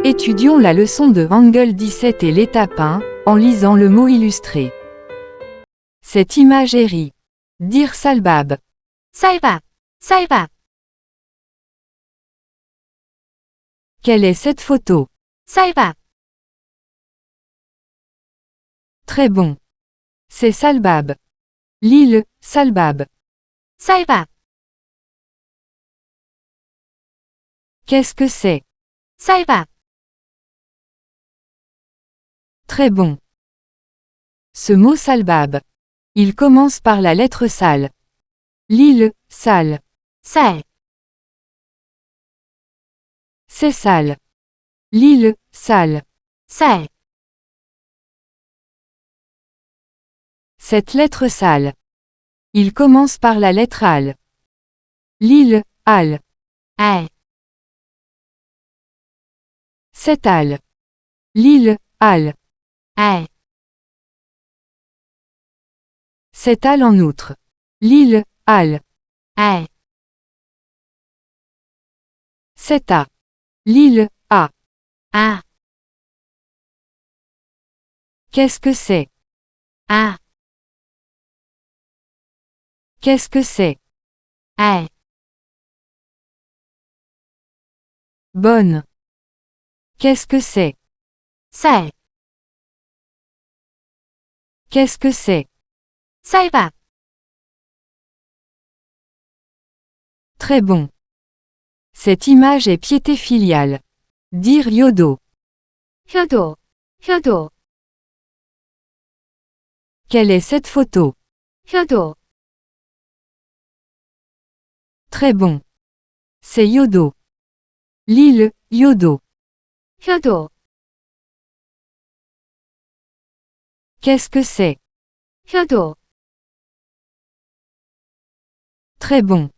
Étudions la leçon de Hangul 17 et l'étape 1, en lisant le mot illustré. Cette image est ri. Dire Salbab. 쌀밥, 쌀밥. Quelle est cette photo? 쌀밥, Très bon. C'est Salbab. L'île, Salbab. 쌀밥. Qu'est-ce que c'est? 쌀밥, Très bon. Ce mot Salbab. Il commence par la lettre Sal. L'île, Sal. 쌀, C'est Sal. L'île, Sal. 쌀. Cette lettre Sal. Il commence par la lettre Al. L'île, Al. 알, C'est Al. L'île, Al. 알. C'est Al en outre. L'île, Al. 알, C'est A. L'île, A. 아, Qu'est-ce que c'est? 아, Qu'est-ce que c'est? 알. Bonne. Qu'est-ce que c'est? 쌀, Qu'est-ce que c'est? 쌀밥. Très bon. Cette image est piété filiale. Dire Yodo. 효도, 효도. Quelle est cette photo? 효도, Très bon. C'est Yodo. L'île, Yodo. 효도. Qu'est-ce que c'est? 효도. Très bon.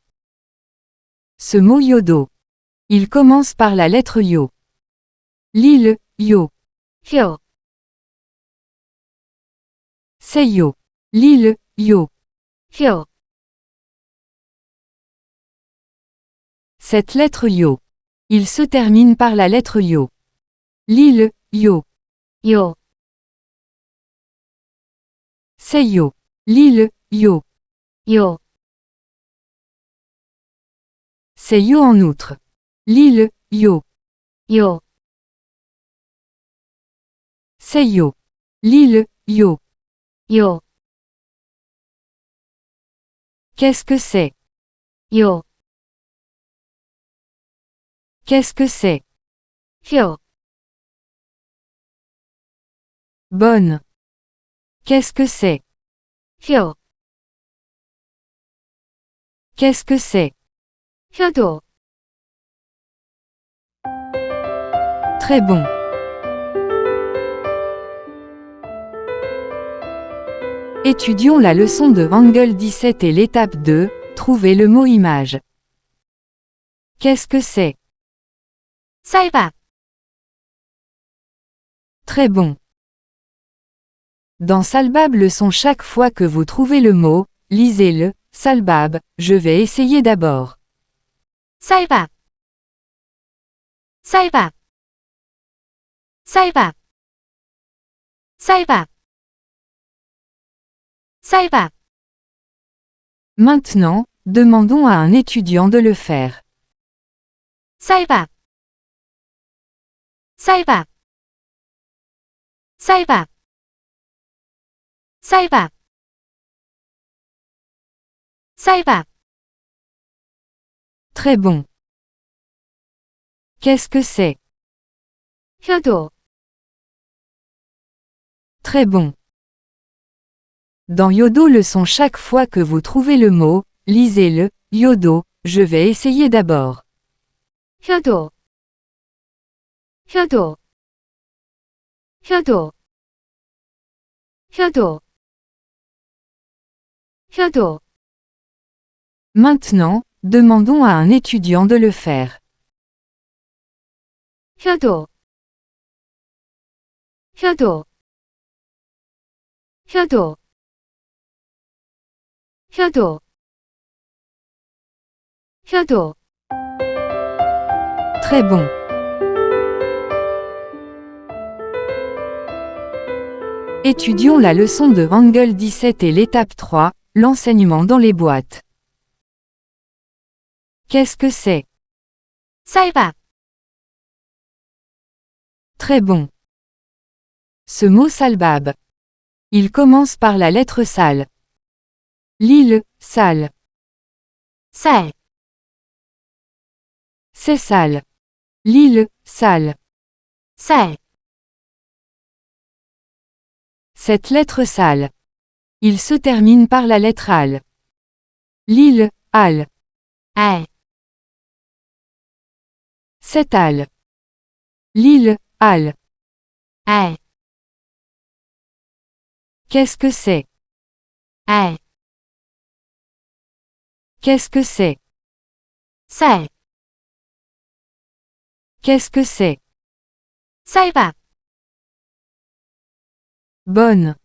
Ce mot Yodo. Il commence par la lettre Yo. L'île, Yo. 효, C'est Yo. L'île, Yo. 효. Cette lettre Yo. Il se termine par la lettre Yo. L'île, Yo. 요, C'est Yo. L'île, Yo. 요. C'est Yo en outre. L'île, Yo. 요, C'est Yo. L'île, Yo. 요. Qu'est-ce que c'est? 요, Qu'est-ce que c'est? 효. Bonne. Qu'est-ce que c'est? 효, Qu'est-ce que c'est? 효도. Très bon. Étudions la leçon de Hangul 17 et l'étape 2, trouvez le mot image. Qu'est-ce que c'est? 쌀밥, Très bon. Dans Salbab leçon chaque fois que vous trouvez le mot, lisez-le, Salbab, je vais essayer d'abord. 쌀밥, 쌀밥, 쌀밥, 쌀밥, 쌀밥. Maintenant, demandons à un étudiant de le faire. 쌀밥, 쌀밥, 쌀밥, 쌀밥, 쌀밥. Très bon. Qu'est-ce que c'est? 효도, Très bon. Dans Yodo leçon chaque fois que vous trouvez le mot, lisez-le, Yodo, je vais essayer d'abord. 효도, 효도, 효도, 효도, 효도. Maintenant, demandons à un étudiant de le faire. 효도, 효도, 효도, 효도, 효도. Très bon. Étudions la leçon de Hangul 17 et l'étape 3, l'enseignement dans les boîtes. Qu'est-ce que c'est? 쌀밥, Très bon. Ce mot salbab. Il commence par la lettre sal. L'île, sale. 쌀, C'est sale. L'île, sale. 쌀, Cette lettre sale. Il se termine par la lettre al. L'île, al. 알, C'est al. L'île, al. 알, Qu'est-ce que c'est? 알, Qu'est-ce que c'est? 쌀, Qu'est-ce que c'est? 쌀밥, Bonne.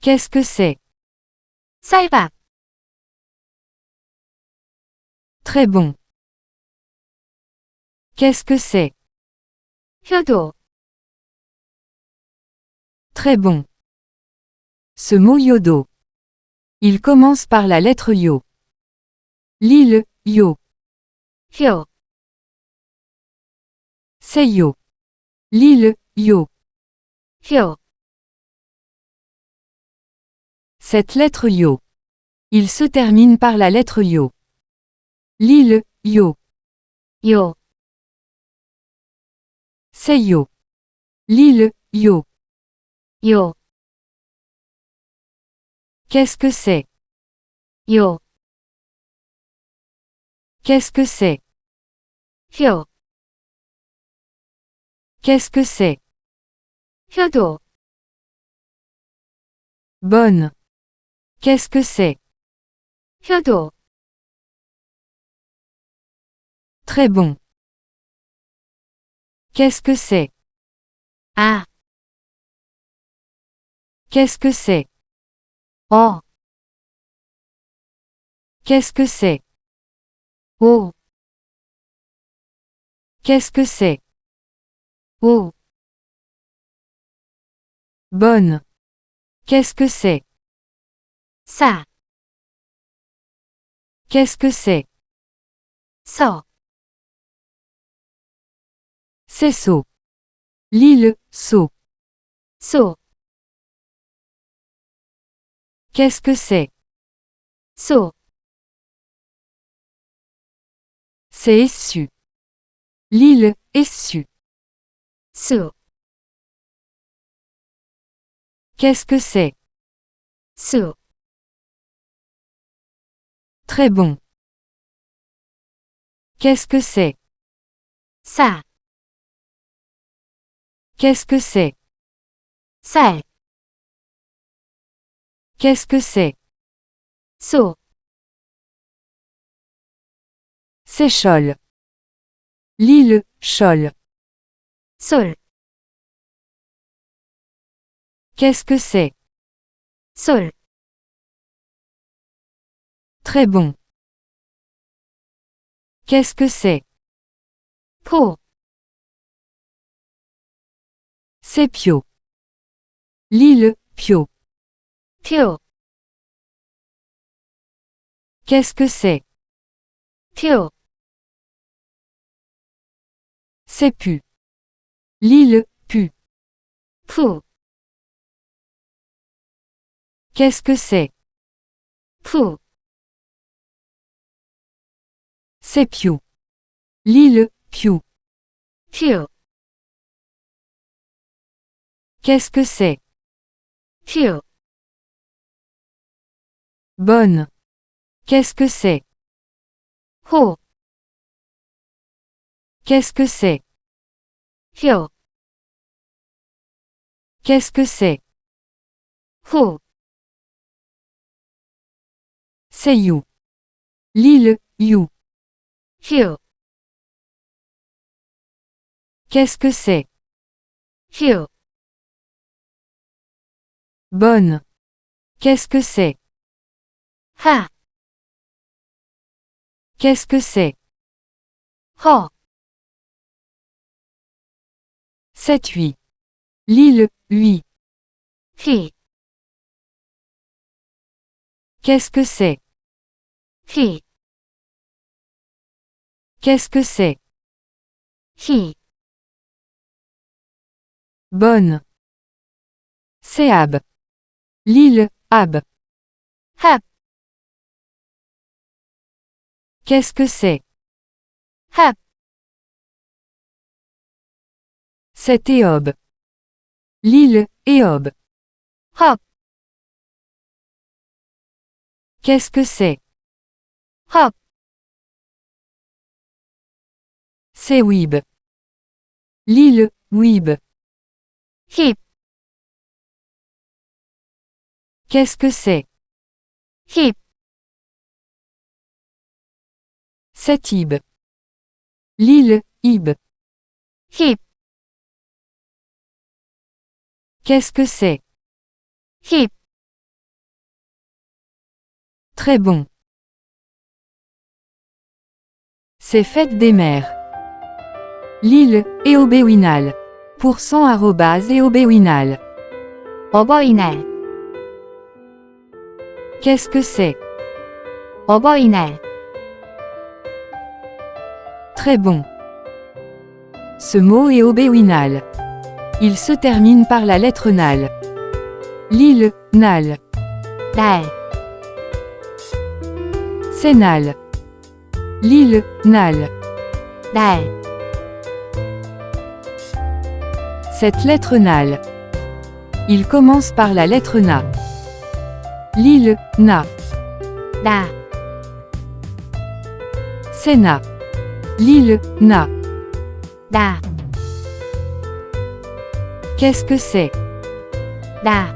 Qu'est-ce que c'est? 쌀밥, Très bon. Qu'est-ce que c'est? 효도, Très bon. Ce mot yodo. Il commence par la lettre yo. L'île, yo. 효, C'est yo. L'île, yo. 효, Cette lettre yo. Il se termine par la lettre yo. L'île, yo. 요, C'est yo. L'île, yo. 요, Qu'est-ce que c'est? 요, Qu'est-ce que c'est? 효, Qu'est-ce que c'est? 효도, Bonne. Qu'est-ce que c'est? 효도, Très bon. Qu'est-ce que c'est? 아, Qu'est-ce que c'est? 어, Qu'est-ce que c'est? 오, Qu'est-ce que c'est? 오, Bonne. Qu'est-ce que c'est? 싸, Qu'est-ce que c'est? 서, C'est saut. L'île, saut. 소, Qu'est-ce que c'est? 소, C'est essu. L'île, essu. 수, Qu'est-ce que c'est? 수, Très bon. Qu'est-ce que c'est? 싸, Qu'est-ce que c'est? 쌀, Qu'est-ce que c'est? 소, C'est chol. L'île, chol. 솔, Qu'est-ce que c'est? 솔, Très bon. Qu'est-ce que c'est? 포, C'est pio. L'île, pio. 표, Qu'est-ce que c'est? 표, C'est pu. L'île, pu. 푸, Qu'est-ce que c'est? 푸, C'est piou. L'île, piou. 퓨, Qu'est-ce que c'est? 퓨, Bonne. Qu'est-ce que c'est? 호, Qu'est-ce que c'est? 효, Qu'est-ce que c'est? 호, C'est you. L'île, you. 휴, Qu'est-ce que c'est? 휴, Bonne. Qu'est-ce que c'est? 하, Qu'est-ce que c'est? 허, C'est hui. L'île, hui. He. Qu'est-ce que c'est? He. Qu'est-ce que c'est? He. Bonne. Séab. Lille, Ab. Hab. Qu'est-ce que c'est? Hab. C'est Éob. Lille, Éob. Hop. Qu'est-ce que c'est? Hop. C'est Wib. Lille, Wib. Hip. Qu'est-ce que c'est? Hip. C'est Ib. Lille, Ib. Hip. Qu'est-ce que c'est? Hip. Très bon. C'est fête des mères. Lille, Eobewinal. Pourcent arrobase Eobewinal. 어버이날. Qu'est-ce que c'est? 어버이날. Très bon. Ce mot est obéwinal. Il se termine par la lettre nal. Lille, nal. 날. C'est nal. Lille, nal. 날. Cette lettre nal. Il commence par la lettre na. Lille, na. 나. C'est na. Lille, na. 나. Qu'est-ce que c'est? 나.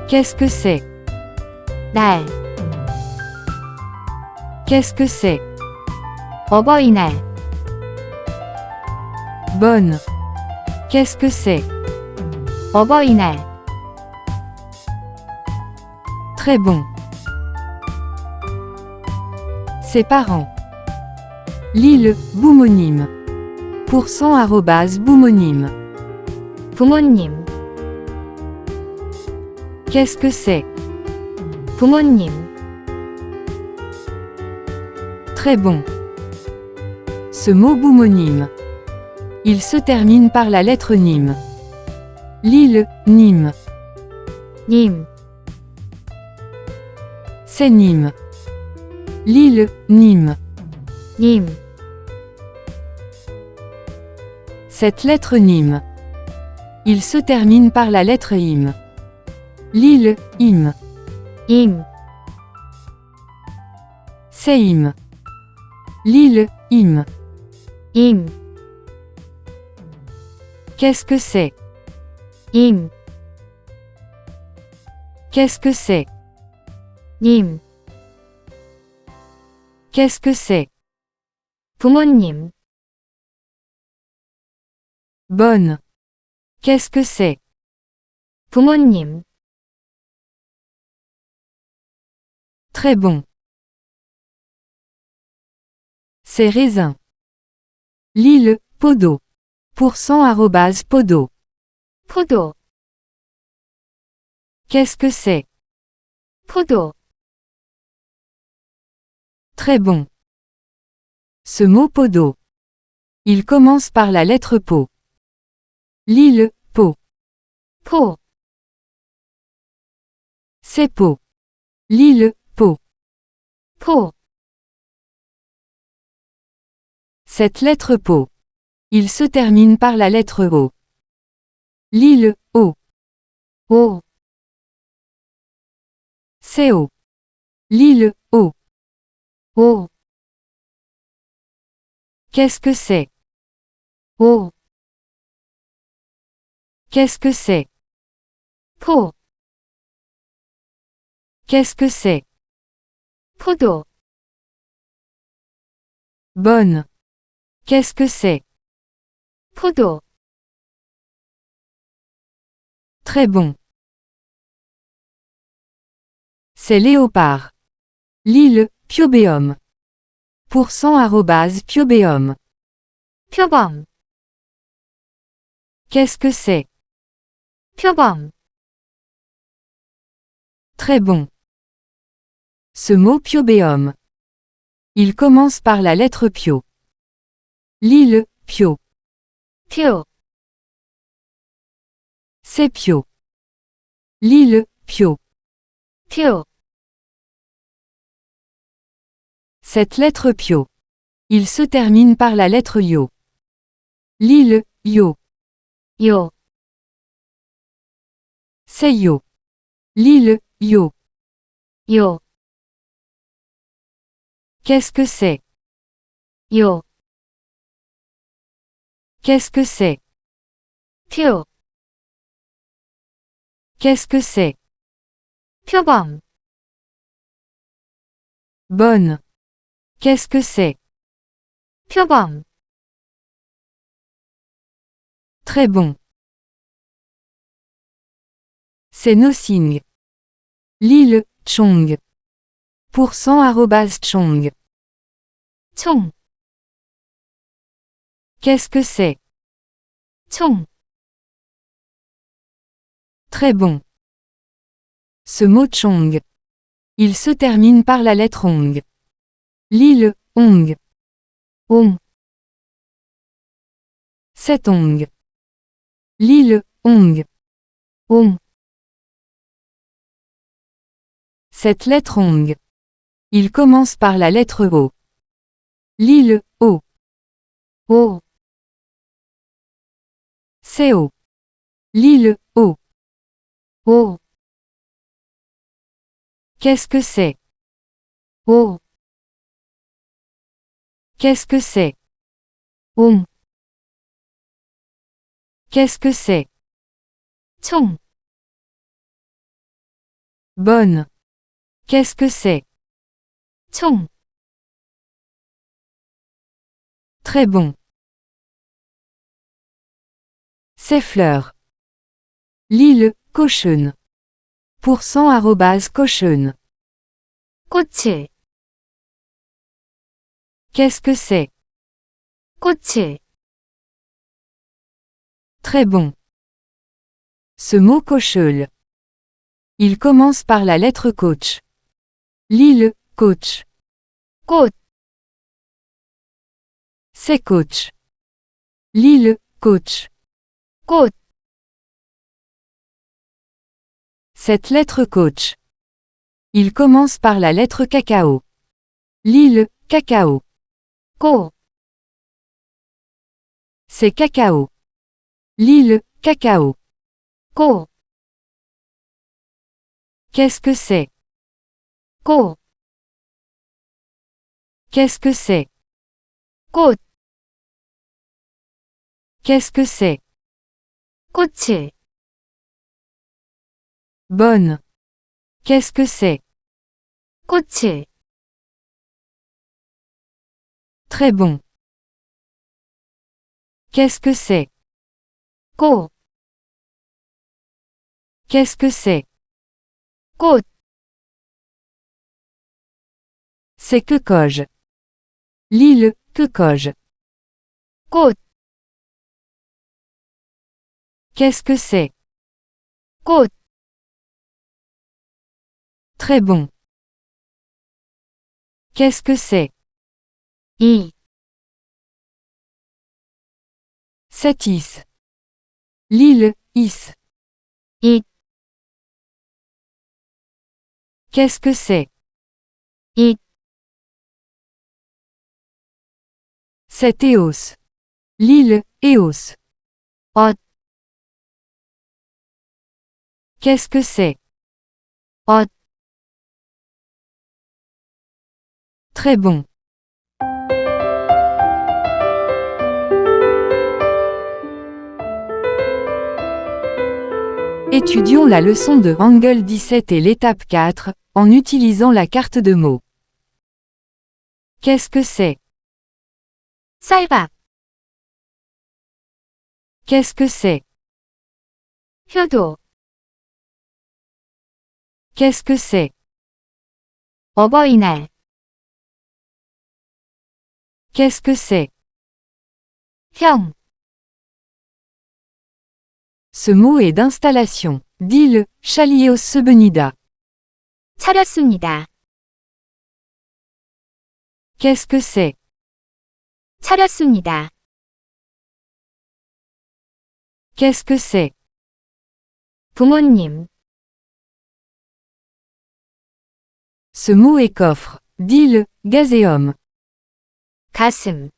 Qu'est-ce que c'est? 날. Qu'est-ce que c'est? 어버이날. Bonne. Qu'est-ce que c'est? 어버이날. Très bon. Ses parents. Lille, boumonyme. Pourcent arrobase boumonyme. 부모님. Qu'est-ce que c'est? 부모님. Très bon. Ce mot boumonyme. Il se termine par la lettre Nîmes. Lille, Nîmes. 님. C'est Nîmes. Lille, Nîmes. 님. Cette lettre Nîmes. Il se termine par la lettre Im. Lille, Im. 임. C'est Im. Lille, Im. 임. Qu'est-ce que c'est? 임. Qu'est-ce que c'est? 님. Qu'est-ce que c'est? 부모님. Bonne. Qu'est-ce que c'est? 부모님. Très bon. C'est raisin. Lille, Podo. Pourcent arrobase Podo. 포도. Qu'est-ce que c'est? 포도. Très bon. Ce mot Podo. Il commence par la lettre Po. Lille, Po. 포. C'est Po. Lille, Po. 포. Cette lettre Po. Il se termine par la lettre O. Lille, O. 오. C'est O. Lille, O. 오. Qu'est-ce que c'est? 오. Qu'est-ce que c'est? 포. Qu'est-ce que c'est? 포도. Bonne. Qu'est-ce que c'est? 포도. Très bon. C'est léopard. Lille, Piobéum. Pourcent arrobase Piobéum. 표범. Qu'est-ce que c'est? 표범, Très bon. Ce mot piobéum. Il commence par la lettre pio. Lis le pio. 표, C'est pio. Lis le pio. 표, Cette lettre pio. Il se termine par la lettre yo. Lis le yo. 요, C'est yo. Lis le yo. 요, Qu'est-ce que c'est? 요, Qu'est-ce que c'est? 표, Qu'est-ce que c'est? 표범, Bonne. Qu'est-ce que c'est? 표범, Très bon. C'est nothing. Lis le chong. %chong. 총, Qu'est-ce que c'est? 총, Très bon. Ce mot chong. Il se termine par la lettre ong. Lis le ong. 옹, C'est ong. Lis le ong. 옹, Cette lettre ong. Il commence par la lettre O. Lis le O. 오, C'est O. Lis le O. 오, Qu'est-ce que c'est? 오, Qu'est-ce que c'est? 옹, Qu'est-ce que c'est? 총, Bonne. Qu'est-ce que c'est? 총, Très bon. C'est fleur. Lis le cochon. %cochon. 꽃을, Qu'est-ce que c'est? 꽃을, Très bon. Ce mot cocheul. Il commence par la lettre coach. Lis le coach. 꽃, C'est coach. Lis le coach. 꽃, Cette lettre coach. Il commence par la lettre cacao. Lis le cacao. 고, C'est cacao. Lis le cacao. 고, Qu'est-ce que c'est? 고, Qu'est-ce que c'est? 꽃, Qu'est-ce que c'est? 꽃을, Bonne. Qu'est-ce que c'est? 꽃을, Très bon. Qu'est-ce que c'est? 고, Qu'est-ce que c'est? 꽃, C'est que coge. Lis le que coge. 꽃, Qu'est-ce que c'est? 꽃, Très bon. Qu'est-ce que c'est? 이, C'est is. Lis le is. 이, Qu'est-ce que c'est? 이, C'est Eos. Lis le Eos. 엇, Qu'est-ce que c'est? 엇, Très bon. Étudions la leçon de Hangul 17 et l'étape 4, en utilisant la carte de mots. Qu'est-ce que c'est? 쌀밥, Qu'est-ce que c'est? 효도, Qu'est-ce que c'est? 어버이날, Qu'est-ce que c'est? 형, Ce mot est d'installation. Dis-le, 차리었습니다. 차렸습니다. Qu'est-ce que c'est? 차렸습니다. Qu'est-ce que c'est? 부모님. Ce mot est coffre. Dis-le, gazéum. 가슴.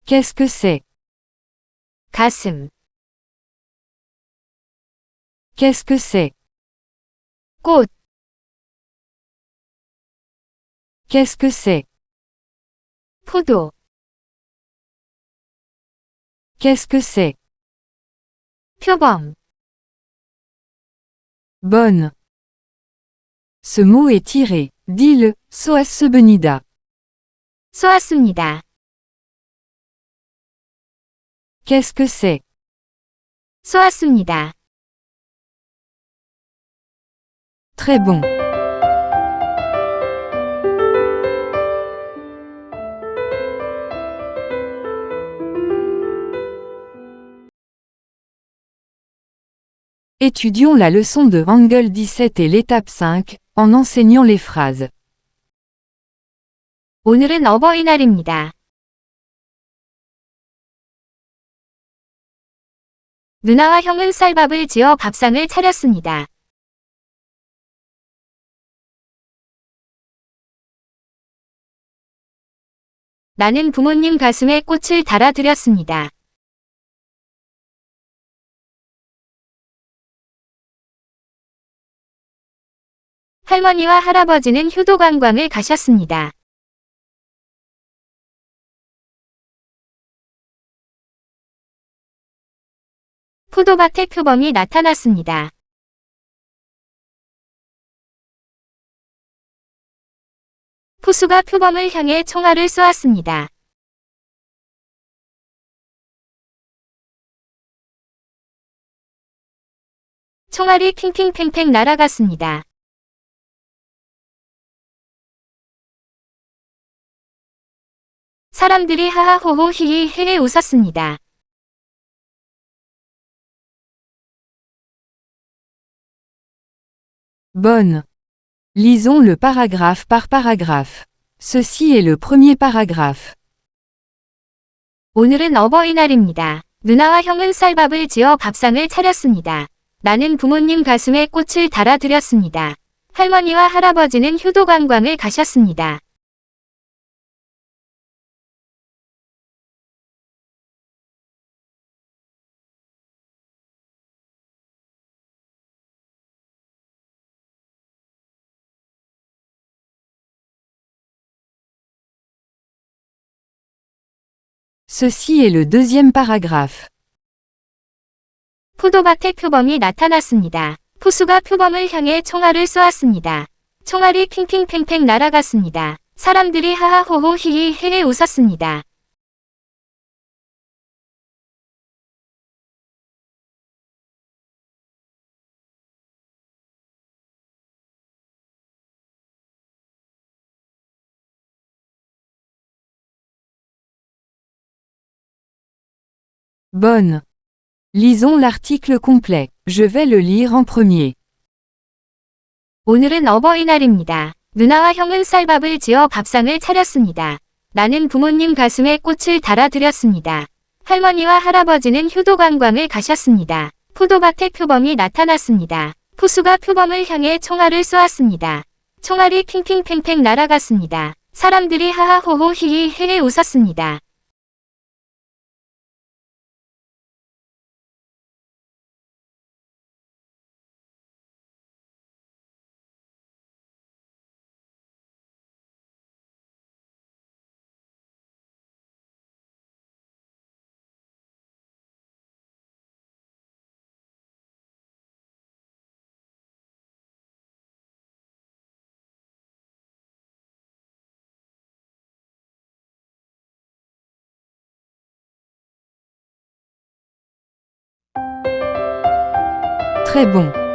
Qu'est-ce que c'est? 가슴. Qu'est-ce que c'est? 꽃. Qu'est-ce que c'est? 포도. Qu'est-ce que c'est? 표범. Bonne. Ce mot est tiré. Dis-le, 쏘았습니다. 쏘았습니다. Qu'est-ce que c'est? 쏘았습니다. Très bon. Étudions la leçon de Angle 17 et l'étape 5, en enseignant les phrases. 오늘은 어버이날입니다. 누나와 형은 쌀밥을 지어 밥상을 차렸습니다. 나는 부모님 가슴에 꽃을 달아드렸습니다. 할머니와 할아버지는 효도 관광을 가셨습니다. 포도밭에 표범이 나타났습니다. 포수가 표범을 향해 총알을 쏘았습니다. 총알이 핑핑팽팽 날아갔습니다. 사람들이 하하호호 히히헤헤 웃었습니다. Bonne. Lisons le paragraphe par paragraphe. Ceci est le premier paragraphe. 오늘은 어버이날입니다. 누나와 형은 쌀밥을 지어 밥상을 차렸습니다. 나는 부모님 가슴에 꽃을 달아드렸습니다. 할머니와 할아버지는 효도 관광을 가셨습니다. Ceci est le deuxième paragraphe. 포도밭에 표범이 나타났습니다. 포수가 표범을 향해 총알을 쏘았습니다. 총알이 핑핑팽팽 날아갔습니다. 사람들이 하하호호 히히헤헤 웃었습니다. Bonne. Lisons l'article complet. Je vais le lire en premier. 오늘은 어버이날입니다. 누나와 형은 쌀밥을 지어 밥상을 차렸습니다. 나는 부모님 가슴에 꽃을 달아드렸습니다. 할머니와 할아버지는 효도 관광을 가셨습니다. 포도밭에 표범이 나타났습니다. 포수가 표범을 향해 총알을 쏘았습니다. 총알이 핑핑팽팽 날아갔습니다. 사람들이 하하호호 히히헤헤 웃었습니다. Très bon.